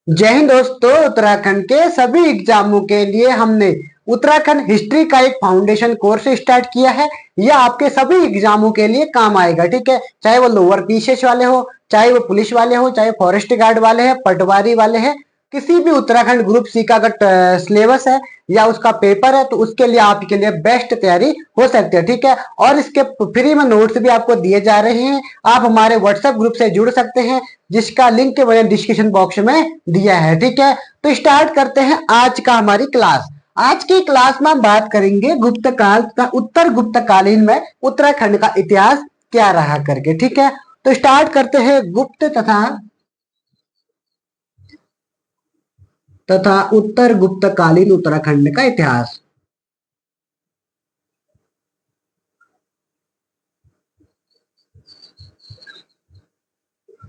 जय हिंद दोस्तों। उत्तराखंड के सभी एग्जामों के लिए हमने उत्तराखंड हिस्ट्री का एक फाउंडेशन कोर्स स्टार्ट किया है। यह आपके सभी एग्जामों के लिए काम आएगा, ठीक है। चाहे वो लोअर पीसीएस वाले हो, चाहे वो पुलिस वाले हो, चाहे फॉरेस्ट गार्ड वाले हैं, पटवारी वाले हैं, किसी भी उत्तराखंड ग्रुप सी का अगर सिलेबस है या उसका पेपर है तो उसके लिए आपके लिए बेस्ट तैयारी हो सकती है, ठीक है। और इसके फ्री में नोट्स भी आपको दिए जा रहे हैं। आप हमारे व्हाट्सएप ग्रुप से जुड़ सकते हैं, जिसका लिंक मैंने डिस्क्रिप्शन बॉक्स में दिया है, ठीक है। तो स्टार्ट करते हैं आज का हमारी क्लास। आज की क्लास में हम बात करेंगे गुप्त काल का, उत्तर गुप्त कालीन में उत्तराखंड का इतिहास क्या रहा करके, ठीक है। तो स्टार्ट करते हैं गुप्त तथा उत्तर गुप्त कालीन उत्तराखंड का इतिहास।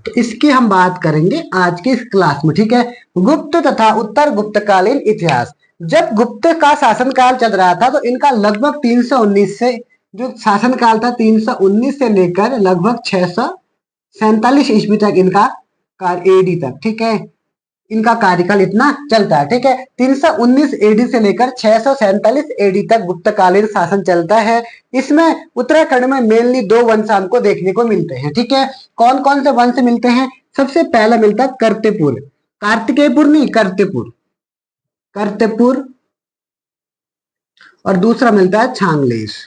तो इसकी हम बात करेंगे आज की इस क्लास में, ठीक है। गुप्त तथा उत्तर गुप्त कालीन इतिहास। जब गुप्त का शासनकाल चल रहा था तो इनका लगभग 319 से, जो शासनकाल था 319 से लेकर लगभग 647 ईस्वी तक इनका एडी तक, ठीक है, इनका कार्यकाल इतना चलता है, ठीक है। 319 एडी से लेकर 647 एडी तक गुप्तकालीन शासन चलता है। इसमें उत्तराखंड में मेनली दो वंश हमको देखने को मिलते हैं, ठीक है। कौन कौन से वंश मिलते हैं? सबसे पहला मिलता है कर्तिपुर, कार्तिकेयपुर नहीं, कर्तिपुर, कर्तिपुर। और दूसरा मिलता है छांगलेश।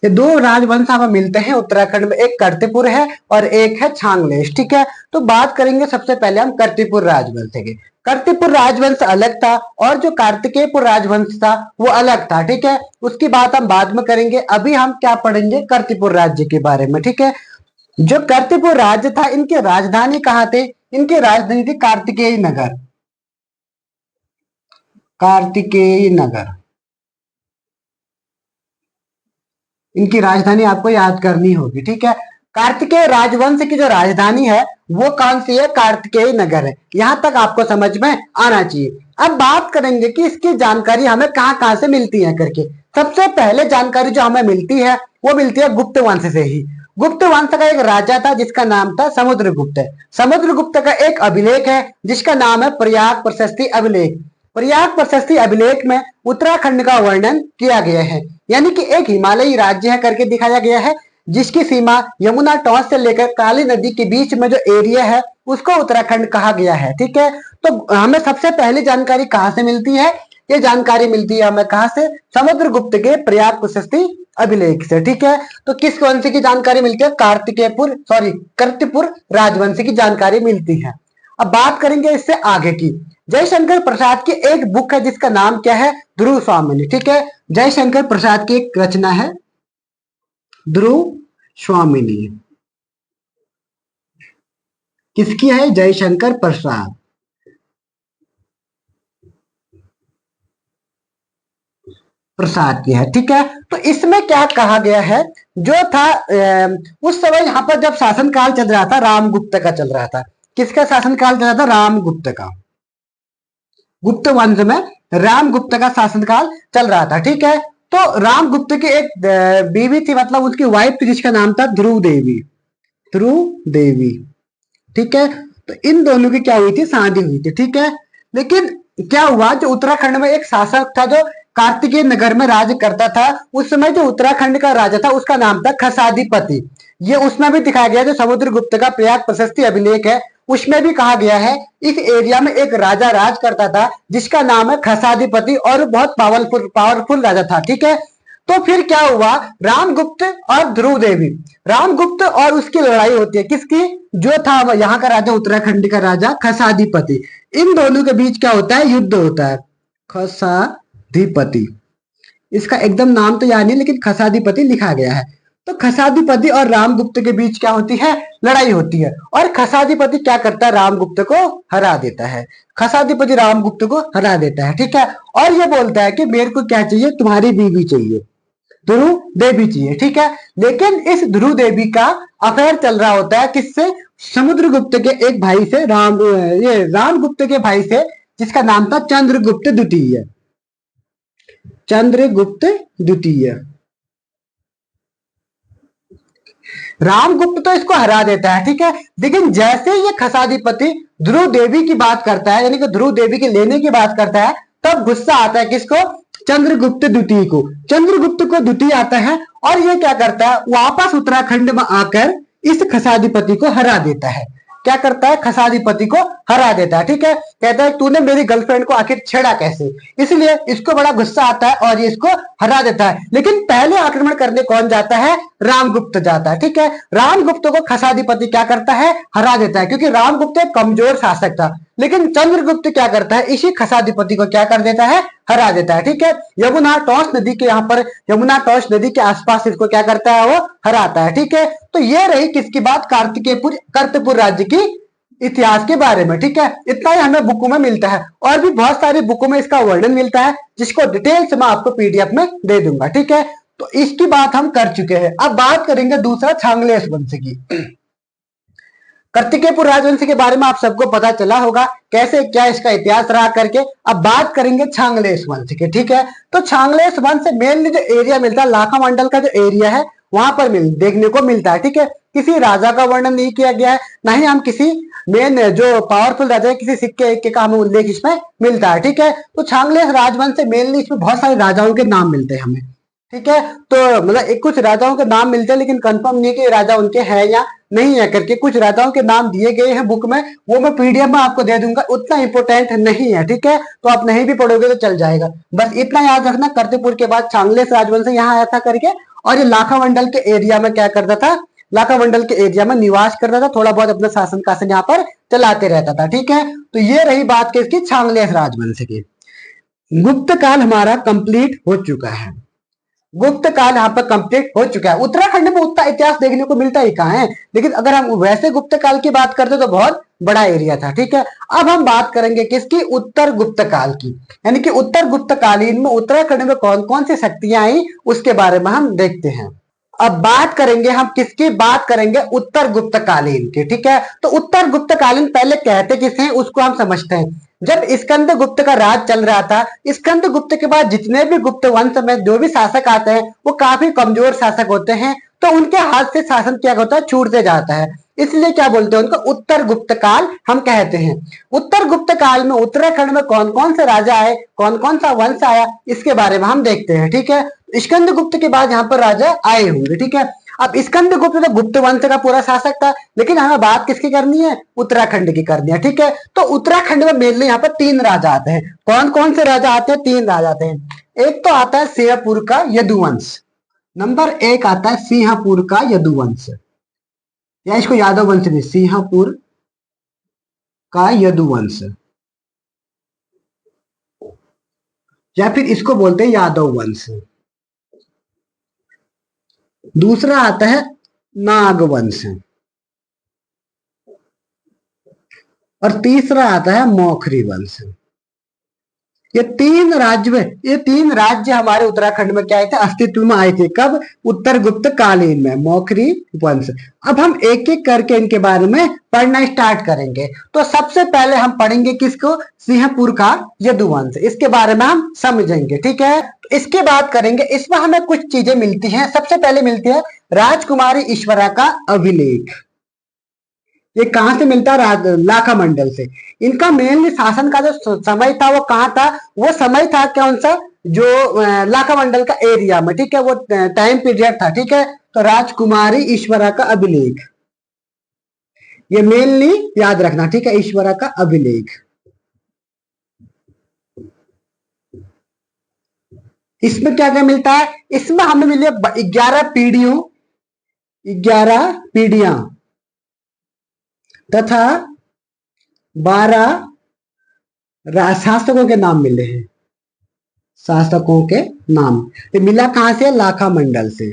ये दो राजवंश हमें मिलते हैं उत्तराखंड में, एक कर्तिपुर है और एक है छांगलेश, ठीक है। तो बात करेंगे सबसे पहले हम कर्तिपुर राजवंश के। कर्तिपुर राजवंश अलग था और जो कार्तिकेयपुर राजवंश था वो अलग था, ठीक है। उसकी बात हम बाद में करेंगे। अभी हम क्या पढ़ेंगे? कर्तिपुर राज्य के बारे में, ठीक है। जो कर्तिपुर राज्य था, इनकी राजधानी कहाँ थे? इनकी राजधानी थी कार्तिकेय नगर, कार्तिकेय नगर। इनकी राजधानी आपको याद करनी होगी, ठीक है। कार्तिकेय राजवंश की जो राजधानी है वो कौन सी है? कार्तिकेय नगर है। यहां तक आपको समझ में आना चाहिए। अब बात करेंगे कि इसकी जानकारी हमें कहां कहां से मिलती है करके। सबसे पहले जानकारी जो हमें मिलती है वो मिलती है गुप्त वंश से ही। गुप्त वंश का एक राजा था जिसका नाम था समुद्रगुप्त। समुद्रगुप्त का एक अभिलेख है जिसका नाम है प्रयाग प्रशस्ति अभिलेख। प्रयाग प्रशस्ति अभिलेख में उत्तराखंड का वर्णन किया गया है, यानी कि एक हिमालयी राज्य है करके दिखाया गया है, जिसकी सीमा यमुना टॉस से लेकर काली नदी के बीच में जो एरिया है उसको उत्तराखंड कहा गया है, ठीक है। तो हमें सबसे पहली जानकारी कहां से मिलती है? ये जानकारी मिलती है हमें कहां से? समुद्रगुप्त के प्रयाग प्रशस्ति अभिलेख से, ठीक है। तो किस वंश की जानकारी मिलती है? कर्तिपुर राजवंश की जानकारी मिलती है। अब बात करेंगे इससे आगे की। जयशंकर प्रसाद की एक बुक है जिसका नाम क्या है? ध्रुव स्वामिनी, ठीक है। जयशंकर प्रसाद की एक रचना है ध्रुव स्वामिनी। किसकी है? जयशंकर प्रसाद, प्रसाद की है, ठीक है। तो इसमें क्या कहा गया है? जो था उस समय यहाँ पर जब शासनकाल चल रहा था रामगुप्त का चल रहा था। किसका शासनकाल चल रहा था? रामगुप्त का। गुप्त वंश में रामगुप्त का शासनकाल चल रहा था, ठीक है। तो रामगुप्त की एक बीवी थी, मतलब उसकी वाइफ थी, जिसका नाम था ध्रुव देवी, ध्रुव देवी, ठीक है। तो इन दोनों की क्या हुई थी? शादी हुई थी, ठीक है। लेकिन क्या हुआ, जो उत्तराखंड में एक शासक था जो कार्तिकेय नगर में राज करता था, उस समय जो उत्तराखंड का राजा था उसका नाम था खसादिपति। ये उसमें भी दिखाया गया जो समुद्रगुप्त का प्रयाग प्रशस्ति अभिलेख है उसमें भी कहा गया है इस एरिया में एक राजा राज करता था जिसका नाम है खसादिपति, और बहुत पावरफुल राजा था, ठीक है। तो फिर क्या हुआ? रामगुप्त और ध्रुव देवी, रामगुप्त और उसकी लड़ाई होती है। किसकी? जो था यहाँ का राजा, उत्तराखंड का राजा खसादिपति। इन दोनों के बीच क्या होता है? युद्ध होता है। खसादिपति, इसका एकदम नाम तो याद नहीं लेकिन खसादिपति लिखा गया है। तो खसादिपति और रामगुप्त के बीच क्या होती है? लड़ाई होती है। और खसादिपति क्या करता है? रामगुप्त को हरा देता है। खसादिपति रामगुप्त को हरा देता है, ठीक है। और ये बोलता है कि मेरे को क्या चाहिए? तुम्हारी बीवी चाहिए, ध्रुव देवी चाहिए, ठीक है। लेकिन इस ध्रुव देवी का अफेयर चल रहा होता है किससे? समुद्रगुप्त के एक भाई से, ये रामगुप्त के भाई से, जिसका नाम था चंद्रगुप्त द्वितीय, चंद्रगुप्त द्वितीय। रामगुप्त तो इसको हरा देता है, ठीक है। लेकिन जैसे ये खसाधिपति ध्रुव देवी की बात करता है, यानी कि ध्रुव देवी के लेने की बात करता है, तब गुस्सा आता है किसको? चंद्रगुप्त द्वितीय को। चंद्रगुप्त को द्वितीय आता है और ये क्या करता है, वापस उत्तराखंड में आकर इस खसाधिपति को हरा देता है। क्या करता है? खसाधिपति को हरा देता है, ठीक है। कहता है तूने मेरी गर्लफ्रेंड को आखिर छेड़ा कैसे, इसलिए इसको बड़ा गुस्सा आता है और ये इसको हरा देता है। लेकिन पहले आक्रमण करने कौन जाता है? रामगुप्त जाता है, ठीक है। रामगुप्त को खसाधिपति क्या करता है? हरा देता है, क्योंकि रामगुप्त एक कमजोर शासक था। लेकिन चंद्रगुप्त क्या करता है? इसी खसाधिपति को क्या कर देता है? हरा देता है, ठीक है। यमुना टॉस नदी के यहाँ पर, यमुना टॉस नदी के आसपास इसको क्या करता है? वो हराता है, ठीक है। तो ये रही किसकी बात? कार्तिकेयपुर, कर्तपुर राज्य की इतिहास के बारे में, ठीक है। इतना ही हमें बुकों में मिलता है, और भी बहुत सारी बुकों में इसका वर्णन मिलता है, जिसको डिटेल से मैं आपको पीडीएफ में दे दूंगा, ठीक है। तो इसकी बात हम कर चुके हैं। अब बात करेंगे दूसरा छांगलेस वंश की। कार्तिकेयपुर राजवंश के बारे में आप सबको पता चला होगा कैसे क्या इसका इतिहास रहा करके। अब बात करेंगे छांगलेस वंश की, ठीक है। तो छांगलेस वंश मेनली जो एरिया मिलता है, लाखा मंडल का जो एरिया है वहां पर देखने को मिलता है, ठीक है। किसी राजा का वर्णन नहीं किया गया है, ना ही हम किसी मेन जो पावरफुल राजा है किसी सिक्के इक्के का हमें उल्लेख इसमें मिलता है, ठीक है। तो छांगलेस राजवंश से मेनली इसमें बहुत सारे राजाओं के नाम मिलते हैं हमें, ठीक है। तो मतलब एक कुछ राजाओं के नाम मिलते हैं, लेकिन कंफर्म नहीं कि राजा उनके हैं या नहीं है करके। कुछ राजाओं के नाम दिए गए हैं बुक में, वो मैं पीडीएफ में आपको दे दूंगा, उतना इंपोर्टेंट नहीं है, ठीक है। तो आप नहीं भी पढ़ोगे तो चल जाएगा। बस इतना याद रखना, कर्तपुर के बाद छांगलेस राजवंश यहाँ आया था करके। और ये लाखा मंडल के एरिया में क्या करता था? लाखा मंडल के एरिया में निवास करता था, थोड़ा बहुत अपना शासन कासन यहाँ पर चलाते रहता था, ठीक है। तो ये रही बात किसकी? छांगलेस राजवंश की। गुप्त काल हमारा कंप्लीट हो चुका है। गुप्त काल यहाँ पर कंप्लीट हो चुका है। उत्तराखंड में उतना इतिहास देखने को मिलता ही कहाँ है, लेकिन अगर हम वैसे गुप्त काल की बात करते तो बहुत बड़ा एरिया था, ठीक है। अब हम बात करेंगे किसकी? उत्तर गुप्त काल की। यानी कि उत्तर गुप्त कालीन में उत्तराखंड में कौन कौन सी शक्तियां आई उसके बारे में हम देखते हैं। अब बात करेंगे हम किसकी? बात करेंगे उत्तर गुप्त कालीन की, ठीक है। तो उत्तर गुप्त कालीन पहले कहते किसे हैं उसको हम समझते हैं। जब स्कंद गुप्त का राज चल रहा था, स्कंद गुप्त के बाद जितने भी गुप्त वंश में जो भी शासक आते हैं वो काफी कमजोर शासक होते हैं, तो उनके हाथ से शासन क्या होता है? छूटते जाता है। इसलिए क्या बोलते हैं उनको? उत्तर गुप्त काल हम कहते हैं। उत्तर गुप्त काल में उत्तराखंड में कौन कौन से राजा आए, कौन कौन सा वंश आया, इसके बारे में हम देखते हैं, ठीक है। स्कंद गुप्त के बाद यहाँ पर राजा आए होंगे, ठीक है। अब स्कंद गुप्त तो गुप्त वंश का पूरा शासक था, लेकिन हमें बात किसकी करनी है? उत्तराखंड की करनी है, ठीक है। तो उत्तराखंड में मेनली यहाँ पर 3 राजा आते हैं। कौन कौन से राजा आते हैं? 3 राजा आते हैं। एक तो आता है सिंहपुर का यदुवंश, नंबर 1 आता है सिंहपुर का यदुवंश, या इसको यादव वंश भी, सिंहपुर का यदुवंश, या फिर इसको बोलते हैं यादव वंश। दूसरा आता है नागवंश, और तीसरा आता है मौखरी वंश। ये 3 राज्य हमारे उत्तराखंड में क्या थे? अस्तित्व में आए थे। कब? उत्तर गुप्त कालीन में, मौखरी वंश। अब हम एक एक करके इनके बारे में पढ़ना स्टार्ट करेंगे। तो सबसे पहले हम पढ़ेंगे किसको? सिंहपुर का यदुवंश, इसके बारे में हम समझेंगे, ठीक है। तो इसके बाद करेंगे, इसमें हमें कुछ चीजें मिलती हैं। सबसे पहले मिलती है राजकुमारी ईश्वरा का अभिलेख। ये कहां से मिलता है? लाखा मंडल से। इनका मेनली शासन का जो समय था वो कहाँ था? वो समय था कौन सा? जो लाखा मंडल का एरिया में, ठीक है। वो टाइम पीरियड था, ठीक है। तो राजकुमारी ईश्वरा का अभिलेख, ये मेनली याद रखना, ठीक है। ईश्वरा का अभिलेख, इसमें क्या क्या मिलता है? इसमें हमें मिली 11 पीढ़ियों, 11 पीढ़ियां तथा 12 शासकों के नाम मिले हैं। शासकों के नाम ये मिला कहां से? लाखा मंडल से।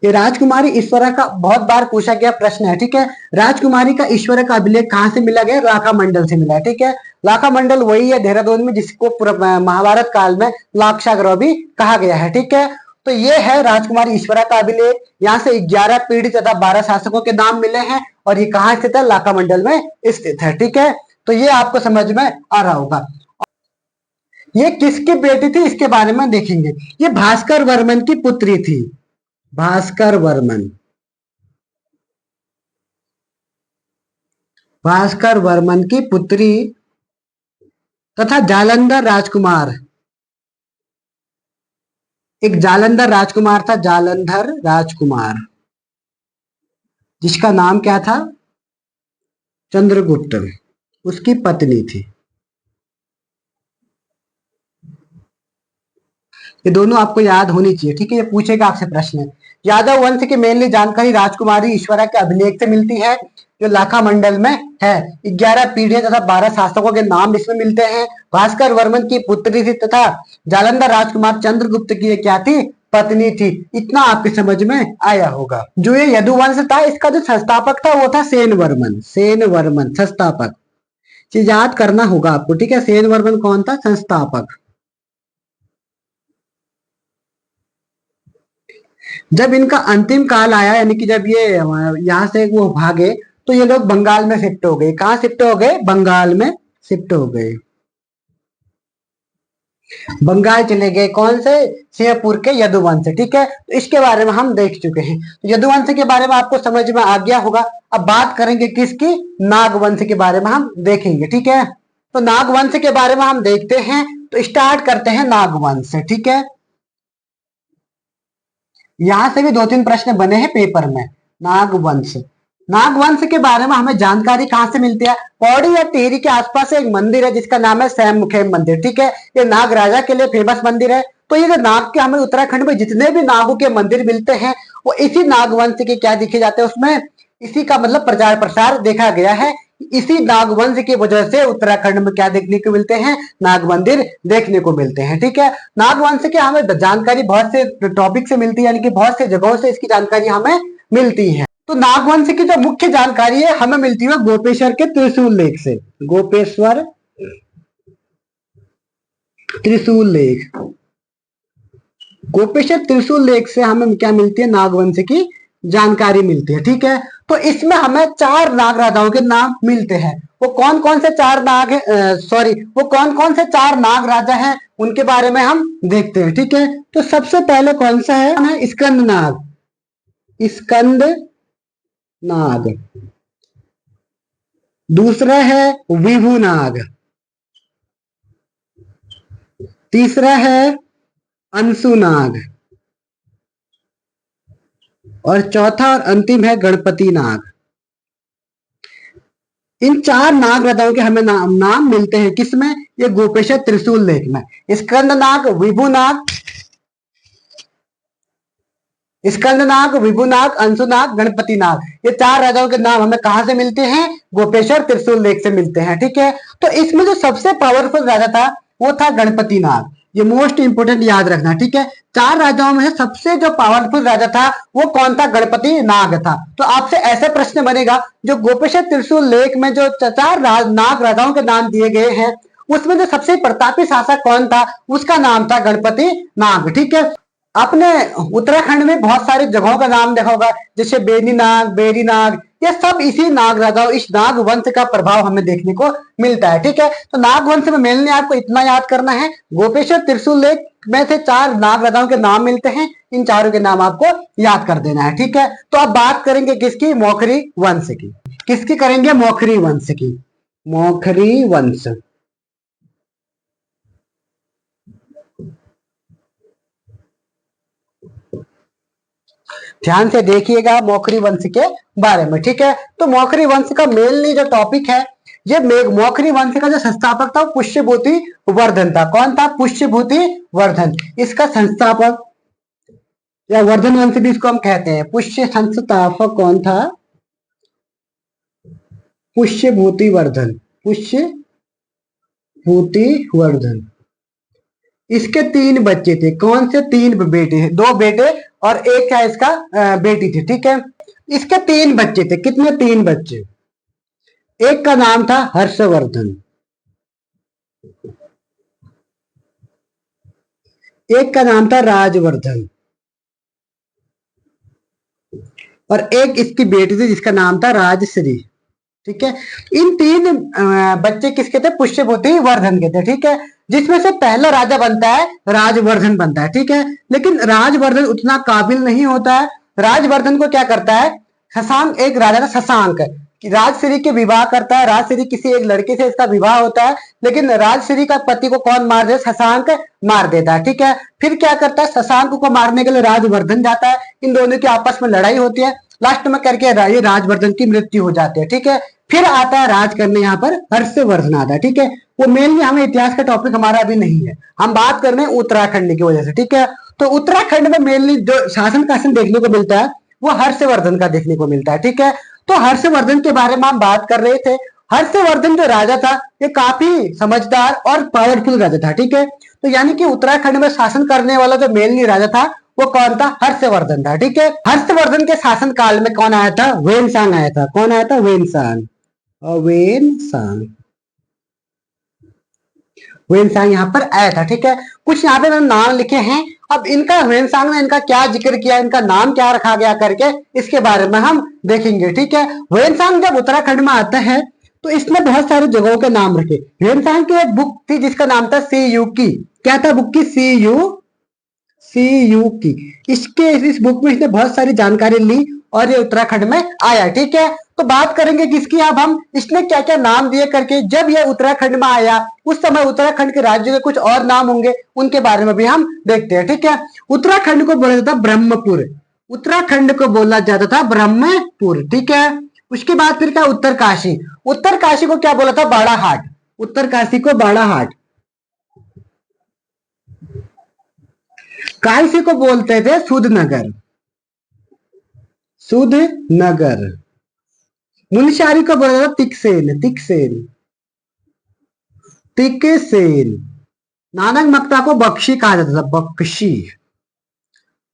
ये राजकुमारी ईश्वरा का बहुत बार पूछा गया प्रश्न है, ठीक है। राजकुमारी का ईश्वरा का अभिलेख कहां से मिला गया? लाखा मंडल से मिला है, ठीक है। लाखा मंडल वही है देहरादून में जिसको महाभारत काल में लाक्षागृह भी कहा गया है, ठीक है। तो ये है राजकुमारी ईश्वरा का अभिलेख। यहाँ से 11 पीढ़ी तथा 12 शासकों के नाम मिले हैं, और ये कहाँ स्थित है? लाखा मंडल में स्थित है, ठीक है। तो ये आपको समझ में आ रहा होगा। ये किसकी बेटी थी इसके बारे में देखेंगे। ये भास्कर वर्मन की पुत्री थी। भास्कर वर्मन, भास्कर वर्मन की पुत्री तथा जालंधर राजकुमार, एक जालंधर राजकुमार था, जालंधर राजकुमार, जिसका नाम क्या था, चंद्रगुप्त, उसकी पत्नी थी। ये दोनों आपको याद होनी चाहिए, ठीक है। ये पूछेगा आपसे प्रश्न। यादव वंश की मेनली जानकारी राजकुमारी ईश्वरा के अभिलेख से मिलती है, जो लाखा मंडल में है। 11 पीढ़ियां तथा 12 शासकों के नाम इसमें मिलते हैं। भास्कर वर्मन की पुत्री थी तथा जालंधर राजकुमार चंद्रगुप्त की क्या थी, पत्नी थी। इतना आपकी समझ में आया होगा। जो ये यदुवंश था, इसका जो संस्थापक था वो था सेन वर्मन, सेन वर्मन संस्थापक। चीज याद करना होगा आपको, ठीक है। सेन वर्मन कौन था, संस्थापक। जब इनका अंतिम काल आया, यानी कि जब ये यहाँ से वो भागे, तो ये लोग बंगाल में शिफ्ट हो गए। कहाँ शिफ्ट हो गए, बंगाल में शिफ्ट हो गए। बंगाल चले गए, कौन से, सिंहपुर के यदुवंश, ठीक है। तो इसके बारे में हम देख चुके हैं। तो यदुवंश के बारे में आपको समझ में आ गया होगा। अब बात करेंगे किसकी, नागवंश के बारे में हम देखेंगे, ठीक है। तो नागवंश के बारे में हम देखते हैं। तो स्टार्ट करते हैं नागवंश से, ठीक है। यहां से भी 2-3 प्रश्न बने हैं पेपर में। नागवंश, नागवंश के बारे में हमें जानकारी कहां से मिलती है, पौड़ी या टिहरी के आसपास एक मंदिर है जिसका नाम है सैम मुखेम मंदिर, ठीक है। ये नाग राजा के लिए फेमस मंदिर है। तो ये जो नाग के, हमें उत्तराखंड में जितने भी नागों के मंदिर मिलते हैं, वो इसी नागवंश के क्या दिखे जाते हैं, उसमें इसी का मतलब प्रचार प्रसार देखा गया है। इसी नागवंश की वजह से उत्तराखंड में क्या देखने को मिलते हैं, नाग मंदिर देखने को मिलते हैं, ठीक है। नागवंश की हमें जानकारी बहुत से टॉपिक से मिलती है, यानी कि बहुत से जगहों से इसकी जानकारी हमें मिलती है। तो नागवंश की जो मुख्य जानकारी है हमें मिलती है गोपेश्वर के त्रिशूल लेख से। गोपेश्वर त्रिशूल लेख, गोपेश्वर त्रिशूल लेख से हमें क्या मिलती है, नागवंश की जानकारी मिलती है, ठीक है। तो इसमें हमें 4 नाग राजाओं के नाम मिलते हैं। वो कौन कौन से 4 नाग है, सॉरी, वो कौन कौन से 4 नाग राजा हैं, उनके बारे में हम देखते हैं, ठीक है। तो सबसे पहले कौन सा है, स्कंद नाग, स्कंद नाग। दूसरा है विभु नाग। तीसरा है अंशु नाग। और चौथा और अंतिम है गणपति नाग। इन 4 नाग राजाओं के हमें नाम मिलते हैं किसमें, ये गोपेश्वर त्रिशूल लेख में। स्कंद नाग, विभु नाग, स्कंद नाग, विभु नाग, अंशु नाग, गणपति नाग, ये 4 राजाओं के नाम हमें कहां से मिलते हैं, गोपेश्वर त्रिशूल लेख से मिलते हैं, ठीक है। तो इसमें जो सबसे पावरफुल राजा था वो था गणपति नाग। ये मोस्ट इंपोर्टेंट याद रखना, ठीक है। 4 राजाओं में सबसे जो पावरफुल राजा था वो कौन था, गणपति नाग था। तो आपसे ऐसे प्रश्न बनेगा, जो गोपेश्वर त्रिशूल लेख में जो 4 नाग राजाओं के नाम दिए गए हैं, उसमें जो सबसे प्रतापी शासक कौन था, उसका नाम था गणपति नाग, ठीक है। आपने उत्तराखंड में बहुत सारी जगहों का नाम देखा होगा, जैसे बेनी नाग, बेरी नाग, ये सब इसी नाग राजाओं, इस नाग वंश का प्रभाव हमें देखने को मिलता है, ठीक है। तो नाग वंश में मेनली आपको इतना याद करना है, गोपेश्वर त्रिशूल लेख में से 4 नाग राजाओं के नाम मिलते हैं, इन चारों के नाम आपको याद कर देना है, ठीक है। तो अब बात करेंगे किसकी, मौखरी वंश की। किसकी करेंगे, मौखरी वंश की। मौखरी वंश, ध्यान से देखिएगा मौखरी वंश के बारे में, ठीक है। तो मौखरी वंश का मेनली जो टॉपिक है, ये मौखरी वंश का जो संस्थापक था वो पुष्यभूति वर्धन था। कौन था, पुष्यभूति वर्धन। इसका संस्थापक या वर्धन वंश भी इसको हम कहते हैं। पुष्य संस्थापक कौन था, पुष्यभूति वर्धन, पुष्यभूति वर्धन। इसके 3 बच्चे थे। कौन से 3 बेटे, 2 बेटे और एक क्या इसका बेटी थी, ठीक है। इसके 3 बच्चे थे। कितने, 3 बच्चे। एक का नाम था हर्षवर्धन, एक का नाम था राजवर्धन, और एक इसकी बेटी थी जिसका नाम था राजश्री, ठीक है। इन 3 बच्चे किसके थे, पुष्यभूति वर्धन के थे, ठीक है। जिसमें से पहला राजा बनता है राजवर्धन बनता है, ठीक है। लेकिन राजवर्धन उतना काबिल नहीं होता है। राजवर्धन को क्या करता है, शशांक, एक राजा था शशांक, राजश्री के विवाह करता है। राजश्री किसी एक लड़के से इसका विवाह होता है, लेकिन राजश्री का पति को कौन मार देता, शशांक मार देता है, ठीक है। फिर क्या करता है, शशांक को मारने के लिए राजवर्धन जाता है, इन दोनों की आपस में लड़ाई होती है, लास्ट में करके ये राजवर्धन की मृत्यु हो जाती है, ठीक है। फिर आता है राज करने यहाँ पर हर्षवर्धन आता है, ठीक है। वो मेनली हमें इतिहास का टॉपिक हमारा अभी नहीं है, हम बात कर रहे हैं उत्तराखंड की वजह से, ठीक है। तो उत्तराखंड में मेनली जो शासन कासन देखने को मिलता है वो हर्षवर्धन का देखने को मिलता है, ठीक है। तो हर्षवर्धन के बारे में हम बात कर रहे थे। हर्षवर्धन जो राजा था ये काफी समझदार और पावरफुल राजा था, ठीक है। तो यानी कि उत्तराखंड में शासन करने वाला जो मेनली राजा था वो कौन था, हर्षवर्धन था, ठीक है। हर्षवर्धन के शासन काल में कौन आया था, वेनसांग आया था। कौन आया था, वेनसांग। वेनसांग, वेनसांग यहाँ पर आया था, ठीक है। कुछ यहाँ पे मैंने नाम लिखे हैं, अब इनका वेनसांग ने इनका क्या जिक्र किया, इनका नाम क्या रखा गया करके इसके बारे में हम देखेंगे, ठीक है। वेनसांग जब उत्तराखंड में आता है तो इसने बहुत सारी जगहों के नाम रखे। वेनसांग की एक बुक थी जिसका नाम था सी यू की, क्या था बुक की, सी यू की। इस बुक में इसने बहुत सारी जानकारी ली और ये उत्तराखंड में आया, ठीक है। तो बात करेंगे किसकी अब हम, इसने क्या क्या नाम दिए करके। जब ये उत्तराखंड में आया उस समय उत्तराखंड के राज्य के कुछ और नाम होंगे, उनके बारे में भी हम देखते हैं, ठीक है। उत्तराखंड को बोला जाता ब्रह्मपुर, उत्तराखंड को बोला जाता था ब्रह्मपुर, ठीक है। उसके बाद फिर क्या, उत्तरकाशी, उत्तरकाशी को क्या बोला था, बाड़ाहाट, उत्तरकाशी को बाड़ाहाट। काशी को बोलते थे सुधनगर, सुधनगर। मुनस्यारी को बोला था तिकसेन, तिकसेन, तिकसेन। नानक मक्ता को बख्शी कहा जाता था, बख्शी।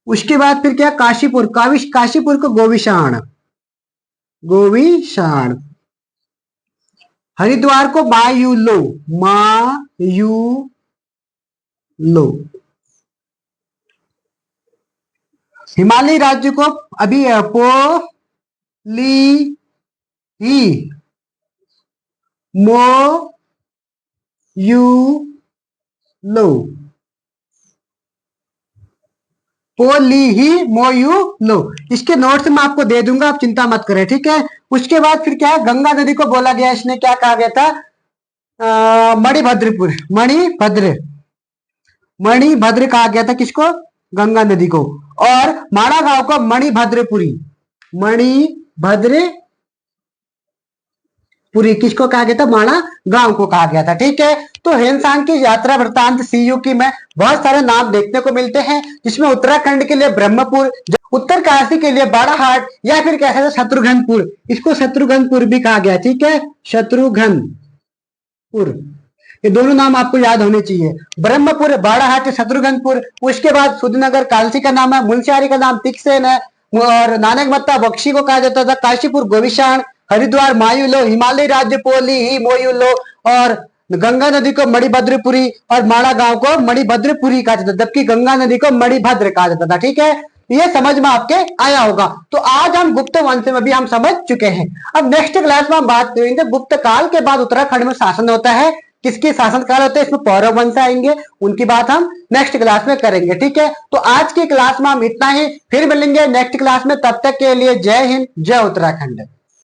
उसके बाद फिर क्या, काशीपुर, काशीपुर को गोविशाण, गोविशाण। हरिद्वार को मायूलो, मायूलो। हिमालय राज्य को अभी पोली ही, मो यू लो, पोली ही मोयू लो। इसके नोट्स मैं आपको दे दूंगा, आप चिंता मत करें, ठीक है। उसके बाद फिर क्या है, गंगा नदी को बोला गया, इसने क्या कहा गया था, मणिभद्रपुर, मणिभद्र, मणिभद्र कहा गया था किसको, गंगा नदी को। और माणा गांव को मणिभद्रपुरी, मणिभद्रपुरी किसको कहा गया था, माणा गांव को कहा गया था, ठीक है। तो हेनसांग की यात्रा वृत्तांत सीयू की में बहुत सारे नाम देखने को मिलते हैं, जिसमें उत्तराखंड के लिए ब्रह्मपुर, उत्तरकाशी के लिए बाड़ाहाट, या फिर कैसा था शत्रुघ्नपुर, इसको शत्रुघ्नपुर भी कहा गया, ठीक है, शत्रुघ्नपुर। ये दोनों नाम आपको याद होने चाहिए, ब्रह्मपुर, बाड़ाहाट, शत्रुघ्नपुर। उसके बाद सुधनगर कालसी का नाम है, मुनस्यारी का नाम तिकसेन है, और नानक मत्ता बख्शी को कहा जाता था, काशीपुर गोविशाण, हरिद्वार मायूलो, हिमालय राज्य पोली ही मोयूलो, और गंगा नदी को मणिभद्रपुरी, और माणा गांव को मणिभद्रपुरी कहा जाता था, जबकि गंगा नदी को मणिभद्र कहा जाता था, ठीक है। ये समझ में आपके आया होगा। तो आज हम गुप्त वंश में भी हम समझ चुके हैं। अब नेक्स्ट क्लास में हम बात करेंगे गुप्त काल के बाद उत्तराखंड में शासन होता है, किसके शासनकाल होते हैं, इसमें पौरव वंश आएंगे, उनकी बात हम नेक्स्ट क्लास में करेंगे, ठीक है। तो आज की क्लास में हम इतना ही, फिर मिलेंगे नेक्स्ट क्लास में, तब तक के लिए जय हिंद, जय उत्तराखंड।